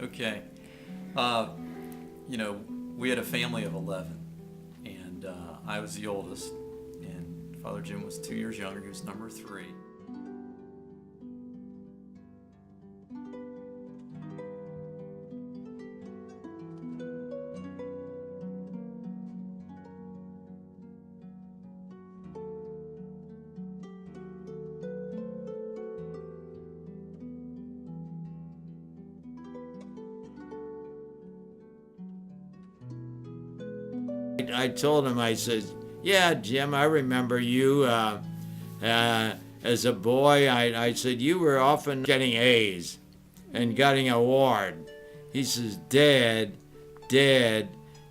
Okay. Uh, we had a family of 11, and I was the oldest, and Father Jim was 2 years younger. He was number 3. I told him, I said, yeah, Jim, I remember you as a boy. I said, you were often getting A's and getting an award. He says, Dad, do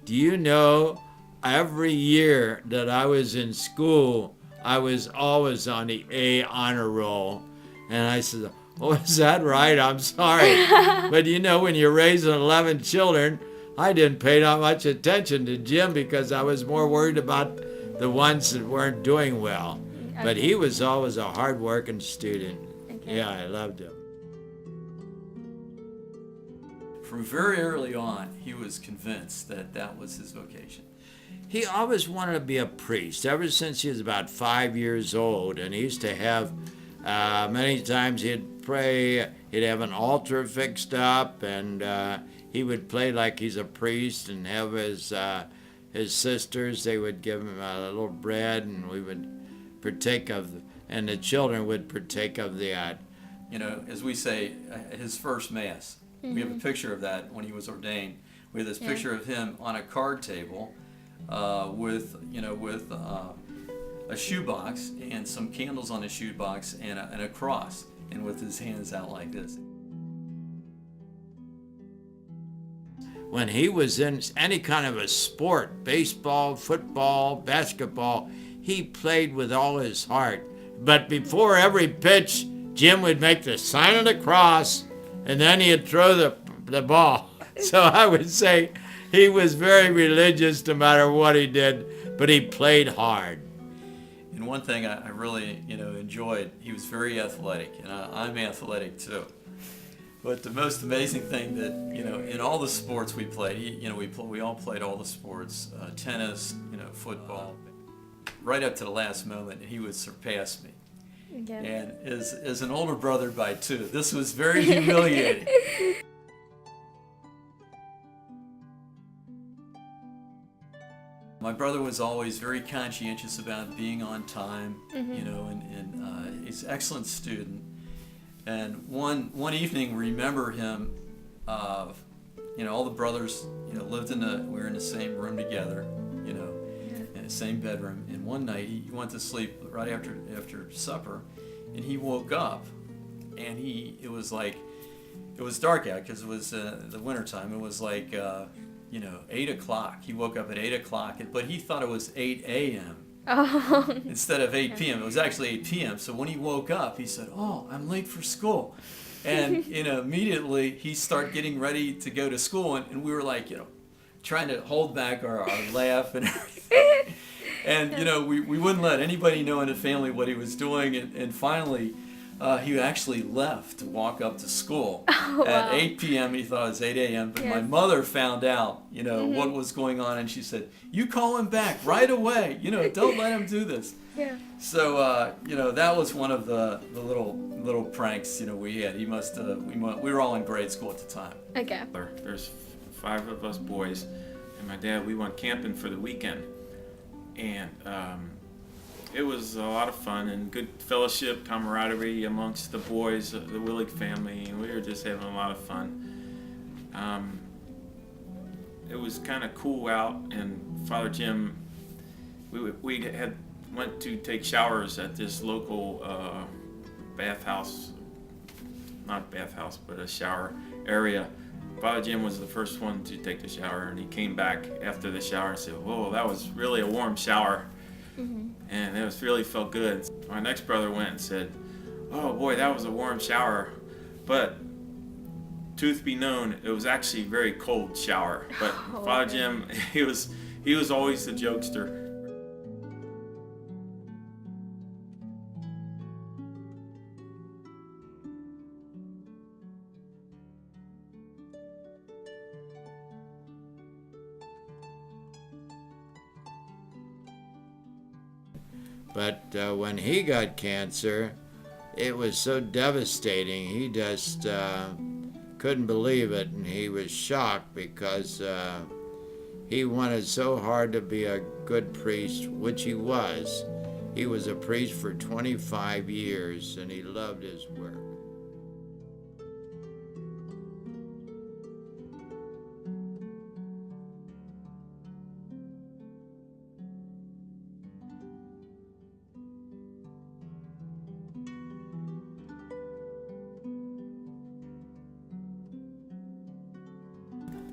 you know every year that I was in school, I was always on the A honor roll. And I said, oh, is that right? I'm sorry. But when you're raising 11 children, I didn't pay that much attention to Jim because I was more worried about the ones that weren't doing well. Okay. But he was always a hard-working student. Okay. Yeah, I loved him. From very early on, he was convinced that that was his vocation. He always wanted to be a priest ever since he was about 5 years old, and he used to have many times he'd pray, he'd have an altar fixed up, and he would play like he's a priest and have his sisters, they would give him a little bread, and we would partake of, and the children would partake of that. As we say, his first Mass. Mm-hmm. We have a picture of that when he was ordained. We have this picture of him on a card table with a shoebox and some candles on a shoebox and a cross, and with his hands out like this. When he was in any kind of a sport, baseball, football, basketball, he played with all his heart. But before every pitch, Jim would make the sign of the cross, and then he'd throw the ball. So I would say he was very religious no matter what he did, but he played hard. And one thing I really enjoyed, he was very athletic, and I'm athletic too. But the most amazing thing that in all the sports we played, we all played all the sports, tennis, football, right up to the last moment, he would surpass me. Yeah. And as an older brother by 2, this was very humiliating. My brother was always very conscientious about being on time, and he's an excellent student. And one evening, remember him, all the brothers, lived we were in the same room together, in the same bedroom. And one night he went to sleep right after supper, and he woke up, and it was dark out because it was the wintertime. It was like 8 o'clock. He woke up at 8 o'clock, but he thought it was 8 a.m. Oh. Instead of 8 p.m. It was actually 8 p.m. So when he woke up, he said, "Oh, I'm late for school." And immediately he started getting ready to go to school, and we were like, trying to hold back our laugh and everything. And we wouldn't let anybody know in the family what he was doing, and finally he actually left to walk up to school at 8 p.m. He thought it was 8 a.m. But my mother found out, what was going on, and she said, "You call him back right away. Don't let him do this." Yeah. So that was one of the little pranks we had. He must we were all in grade school at the time. Okay. There's 5 of us boys, and my dad. We went camping for the weekend, and it was a lot of fun and good fellowship, camaraderie amongst the boys, the Willig family, and we were just having a lot of fun. It was kind of cool out, and Father Jim, we went to take showers at this local bathhouse, not bathhouse, but a shower area. Father Jim was the first one to take the shower, and he came back after the shower and said, "Whoa, that was really a warm shower." Mm-hmm. And it really felt good. My next brother went and said, "Oh boy, that was a warm shower." But truth be known, it was actually a very cold shower. But Father Jim, he was always the jokester. But when he got cancer, it was so devastating. He just couldn't believe it, and he was shocked because he wanted so hard to be a good priest, which he was. He was a priest for 25 years, and he loved his work.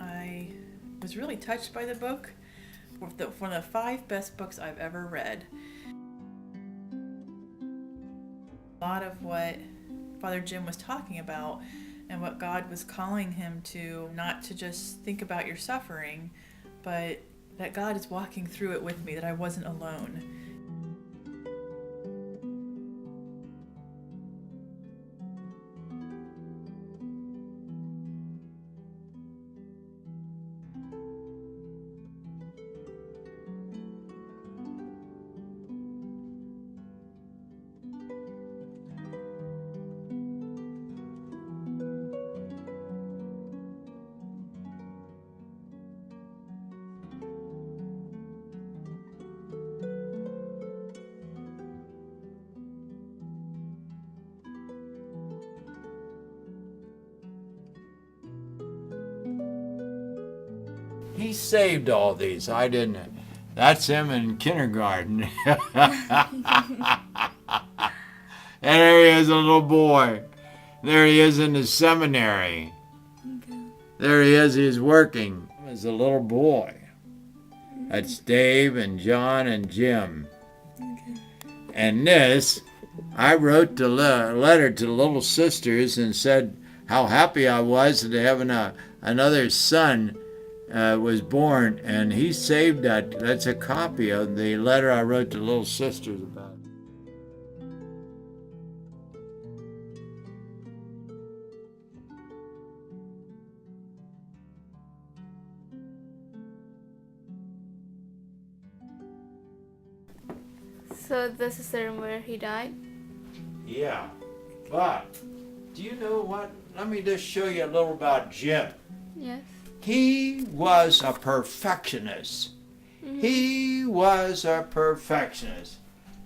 I was really touched by the book. One of the 5 best books I've ever read. A lot of what Father Jim was talking about and what God was calling him to, not to just think about your suffering, but that God is walking through it with me, that I wasn't alone. He saved all these. I didn't. That's him in kindergarten. And there he is, a little boy. There he is in the seminary. Okay. There he is, he's working as a little boy. That's Dave and John and Jim. Okay. And this, I wrote the letter to the little sisters and said how happy I was that having another son was born, and he saved that. That's a copy of the letter I wrote to little sisters about it. So this is the room where he died? Yeah, but do you know what? Let me just show you a little about Jim. Yes. He was a perfectionist. He was a perfectionist.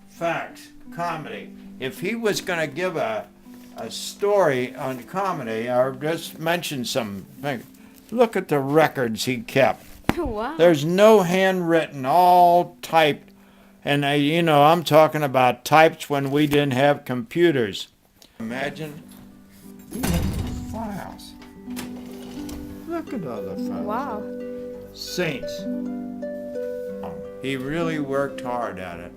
Facts, comedy. If he was going to give a story on comedy, or just mention some things, look at the records he kept. Wow. There's no handwritten, all typed. And, I'm talking about types when we didn't have computers. Imagine files. Look at all the files. Wow. Saints. He really worked hard at it.